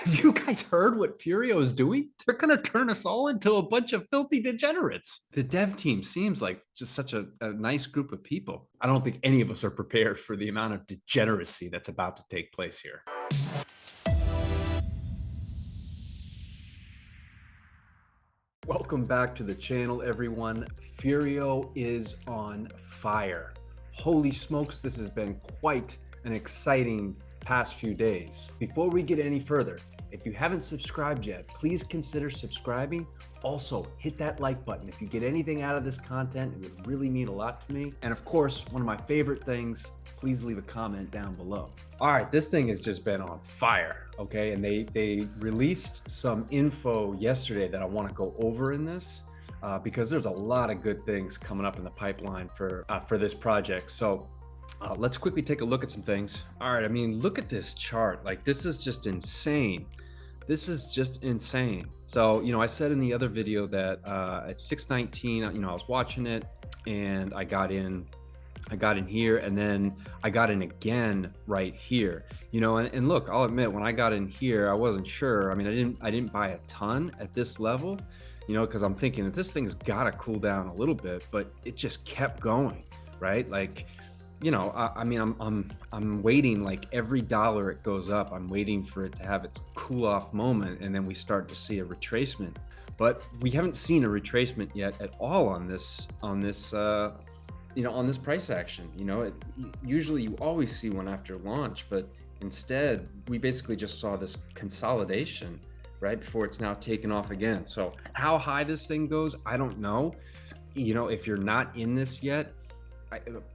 Have you guys heard what Furio is doing? They're going to turn us all into a bunch of filthy degenerates. The dev team seems like just such a nice group of people. I don't think any of us are prepared for the amount of degeneracy that's about to take place here. Welcome back to the channel, everyone. Furio is on fire. Holy smokes, this has been quite an exciting past few days. Before we get any further, if you haven't subscribed yet, please consider subscribing. Also, hit that like button. If you get anything out of this content, it would really mean a lot to me. And of course, one of my favorite things, please leave a comment down below. All right, this thing has just been on fire, okay? And they released some info yesterday that I want to go over in this because there's a lot of good things coming up in the pipeline for this project. So let's quickly take a look at some things. All right, I mean, look at this chart. Like, this is just insane. This is just insane. So, I said in the other video that at 619, I was watching it and I got in here, and then I got in again right here, and look, I'll admit, when I got in here, I wasn't sure. I mean, I didn't buy a ton at this level, because I'm thinking that this thing's got to cool down a little bit, but it just kept going, right? Like, I mean, I'm waiting, like every dollar it goes up, I'm waiting for it to have its cool off moment, and then we start to see a retracement. But we haven't seen a retracement yet at all on this on this price action. Usually you always see one after launch, but instead we basically just saw this consolidation right before it's now taken off again. So how high this thing goes, I don't know. If you're not in this yet,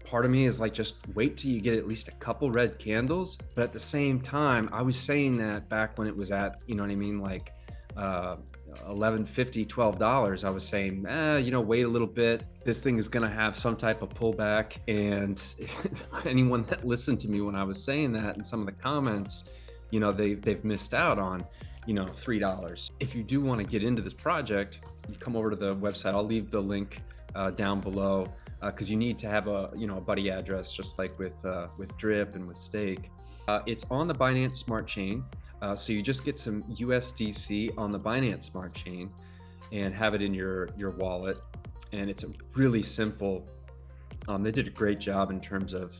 part of me is like, just wait till you get at least a couple red candles. But at the same time, I was saying that back when it was at, like $11.50, $12, I was saying, wait a little bit. This thing is going to have some type of pullback. And anyone that listened to me when I was saying that in some of the comments, they've missed out on, $3. If you do want to get into this project, you come over to the website. I'll leave the link down below, because you need to have a buddy address, just like with Drip and with Stake. It's on the Binance Smart Chain. So you just get some USDC on the Binance Smart Chain and have it in your wallet. And it's really simple. They did a great job in terms of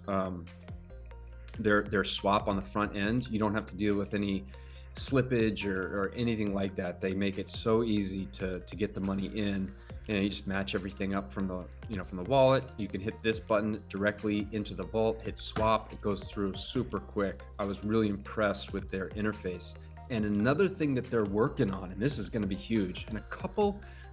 their swap on the front end. You don't have to deal with any slippage or anything like that. They make it so easy to get the money in. And you just match everything up from the from the wallet. You can hit this button directly into the vault, hit swap, it goes through super quick. I was really impressed with their interface. And another thing that they're working on, and this is going to be huge, and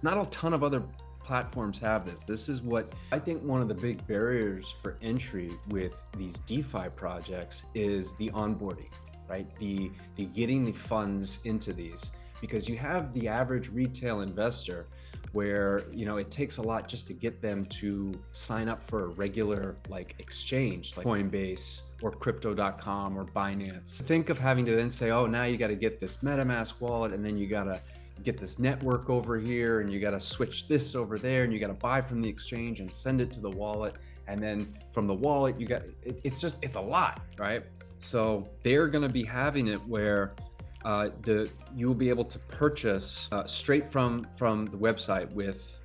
not a ton of other platforms have this. This is what I think one of the big barriers for entry with these DeFi projects is the onboarding, right? The getting the funds into these, because you have the average retail investor where it takes a lot just to get them to sign up for a regular exchange like Coinbase or crypto.com or Binance. Think of having to then say, oh, now you got to get this MetaMask wallet, and then you got to get this network over here, and you got to switch this over there, and you got to buy from the exchange and send it to the wallet, and then from the wallet it's a lot, right? So they're going to be having it where you'll be able to purchase straight from the website with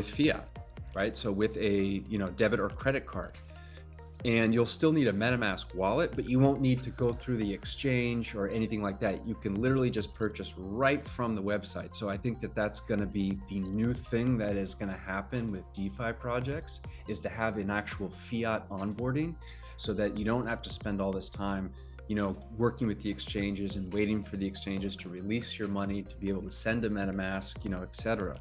fiat, right? So with a debit or credit card, and you'll still need a MetaMask wallet, but you won't need to go through the exchange or anything like that. You can literally just purchase right from the website. So I think that that's going to be the new thing that is going to happen with DeFi projects, is to have an actual fiat onboarding, so that you don't have to spend all this time working with the exchanges and waiting for the exchanges to release your money to be able to send a MetaMask, etc.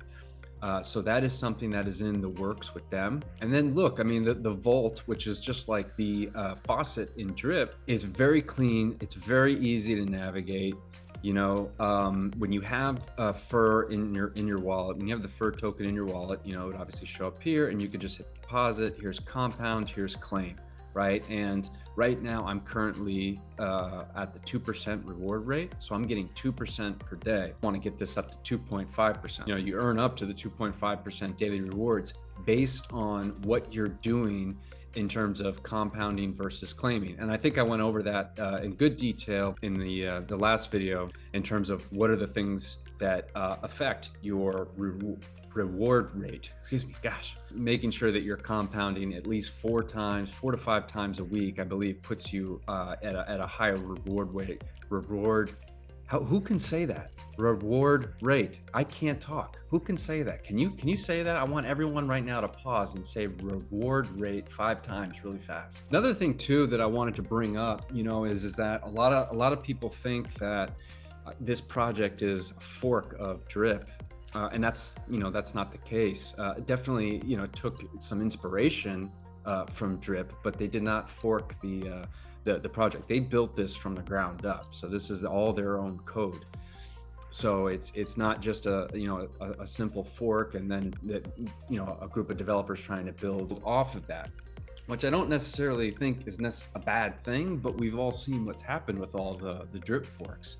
So that is something that is in the works with them. And then look, I mean, the vault, which is just like the faucet in Drip, is very clean. It's very easy to navigate. When you have Fur in your wallet, when you have the Fur token in your wallet, it would obviously show up here, and you could just hit deposit. Here's compound, here's claim, right? And right now I'm currently at the 2% reward rate. So I'm getting 2% per day. I want to get this up to 2.5%. You earn up to the 2.5% daily rewards based on what you're doing in terms of compounding versus claiming. And I think I went over that in good detail in the last video in terms of what are the things that affect your reward rate. Excuse me, gosh. Making sure that you're compounding at least 4 to 5 times a week, I believe puts you at a higher reward rate. Who can say that? Reward rate. I can't talk. Who can say that? Can you say that? I want everyone right now to pause and say reward rate 5 times really fast. Another thing too that I wanted to bring up, is that a lot of people think that this project is a fork of Drip. And that's not the case. Definitely, took some inspiration from Drip, but they did not fork the project. They built this from the ground up. So this is all their own code. So it's not just a simple fork and then a group of developers trying to build off of that, which I don't necessarily think is a bad thing, but we've all seen what's happened with all the Drip forks.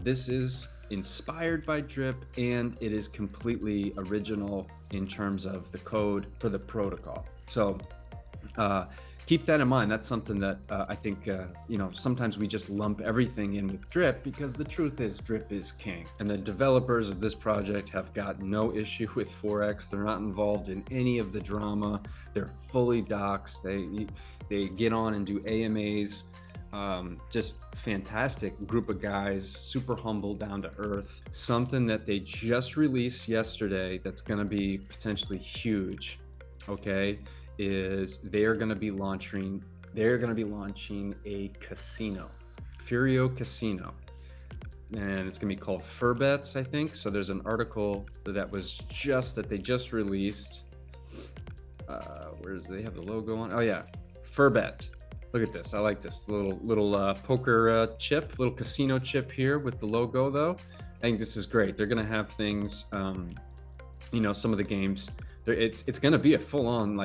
This is inspired by Drip, and it is completely original in terms of the code for the protocol. So keep that in mind. That's something that I think, sometimes we just lump everything in with Drip because the truth is Drip is king. And the developers of this project have got no issue with Forex. They're not involved in any of the drama. They're fully doxxed. They get on and do AMAs. Just fantastic group of guys, super humble, down to earth. Something that they just released yesterday that's going to be potentially huge, okay, is they're going to be launching a casino, Furio casino, and it's going to be called Furbets, I think. So there's an article that they just released. They have the logo on? Oh yeah, Furbet. Look at this. I like this little poker chip, little casino chip here with the logo though. I think this is great. They're going to have things, some of the games, it's going to be a full-on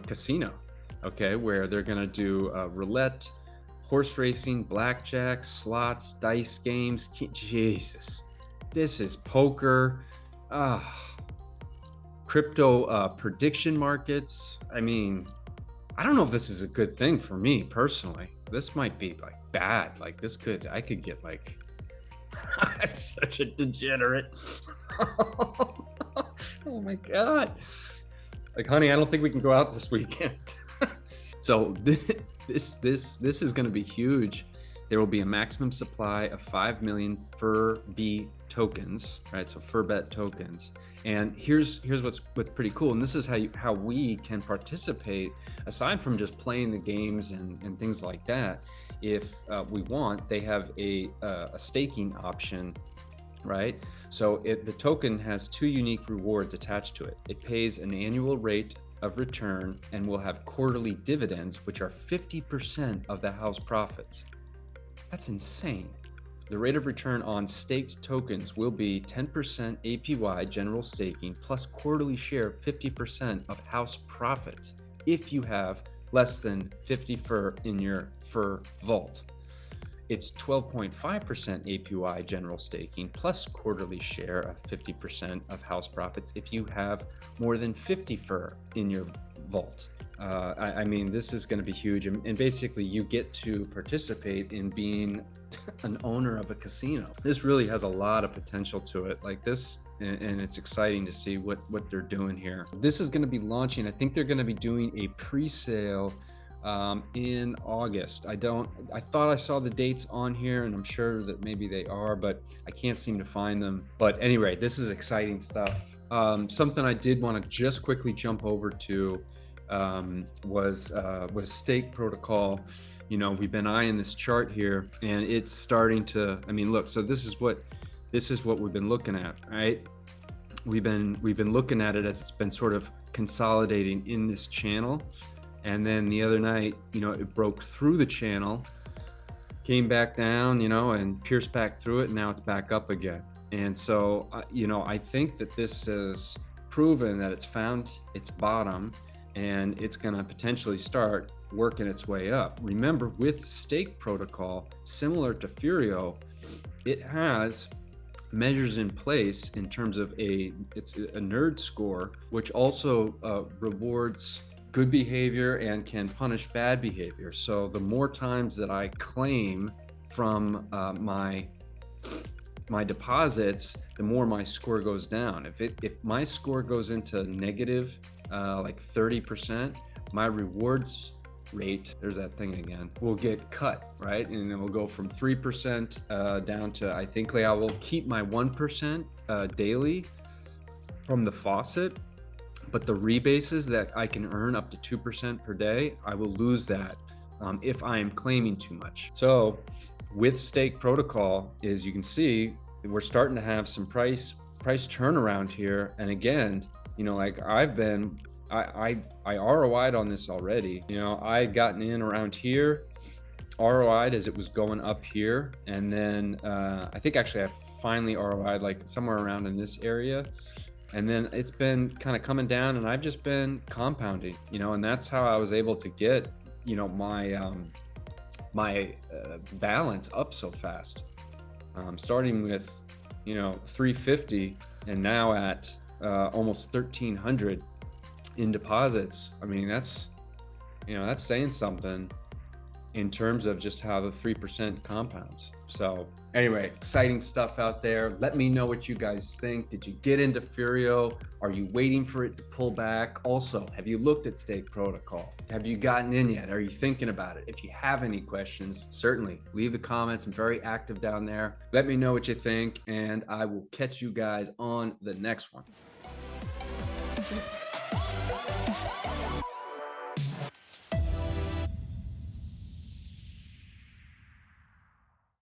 casino, okay, where they're going to do roulette, horse racing, blackjack, slots, dice games. Jesus, this is poker, crypto prediction markets. I mean, I don't know if this is a good thing for me personally. This might be bad. I could get I'm such a degenerate. Oh my God. Honey, I don't think we can go out this weekend. So this is going to be huge. There will be a maximum supply of 5 million Furby tokens, right? So Furbet tokens. And here's what's pretty cool. And this is how we can participate aside from just playing the games and things like that. If we want, they have a staking option, right? So the token has 2 unique rewards attached to it. It pays an annual rate of return and will have quarterly dividends, which are 50% of the house profits. That's insane. The rate of return on staked tokens will be 10% APY general staking plus quarterly share of 50% of house profits if you have less than 50 Fur in your Fur vault. It's 12.5% APY general staking plus quarterly share of 50% of house profits if you have more than 50 Fur in your vault. I mean, this is going to be huge. And basically, you get to participate in being an owner of a casino. This really has a lot of potential to it, and it's exciting to see what they're doing here. This is going to be launching. I think they're going to be doing a pre-sale in August. I thought I saw the dates on here, and I'm sure that maybe they are, but I can't seem to find them. But anyway, this is exciting stuff. Something I did want to just quickly jump over to was stake protocol. We've been eyeing this chart here, and it's starting to. I mean, look. So this is what we've been looking at, right? We've been looking at it as it's been sort of consolidating in this channel, and then the other night, it broke through the channel, came back down, and pierced back through it, and now it's back up again. And so, I think that this has proven that it's found its bottom, and it's going to potentially start working its way up. Remember, with stake protocol, similar to Furio, it has measures in place in terms of it's a nerd score, which also rewards good behavior and can punish bad behavior. So the more times that I claim from my deposits, the more my score goes down. If my score goes into negative like 30%, my rewards rate, there's that thing again, will get cut, right? And it will go from 3% down to, I think I will keep my 1% daily from the faucet, but the rebases that I can earn up to 2% per day, I will lose that if I am claiming too much. So with Stake Protocol, as you can see, we're starting to have some price turnaround here. And again, you know, like I ROI'd on this already. You know, I had gotten in around here, ROI'd as it was going up here. And then I think actually I finally ROI'd like somewhere around in this area. And then it's been kind of coming down, and I've just been compounding, you know, and that's how I was able to get, you know, my balance up so fast. Starting with, you know, 350 and now at almost 1,300 in deposits. I mean, that's, you know, that's saying something in terms of just how the 3% compounds. So anyway, exciting stuff out there. Let me know what you guys think. Did you get into Furio? Are you waiting for it to pull back? Also, have you looked at Stake Protocol? Have you gotten in yet? Are you thinking about it? If you have any questions, certainly leave the comments. I'm very active down there. Let me know what you think, and I will catch you guys on the next one.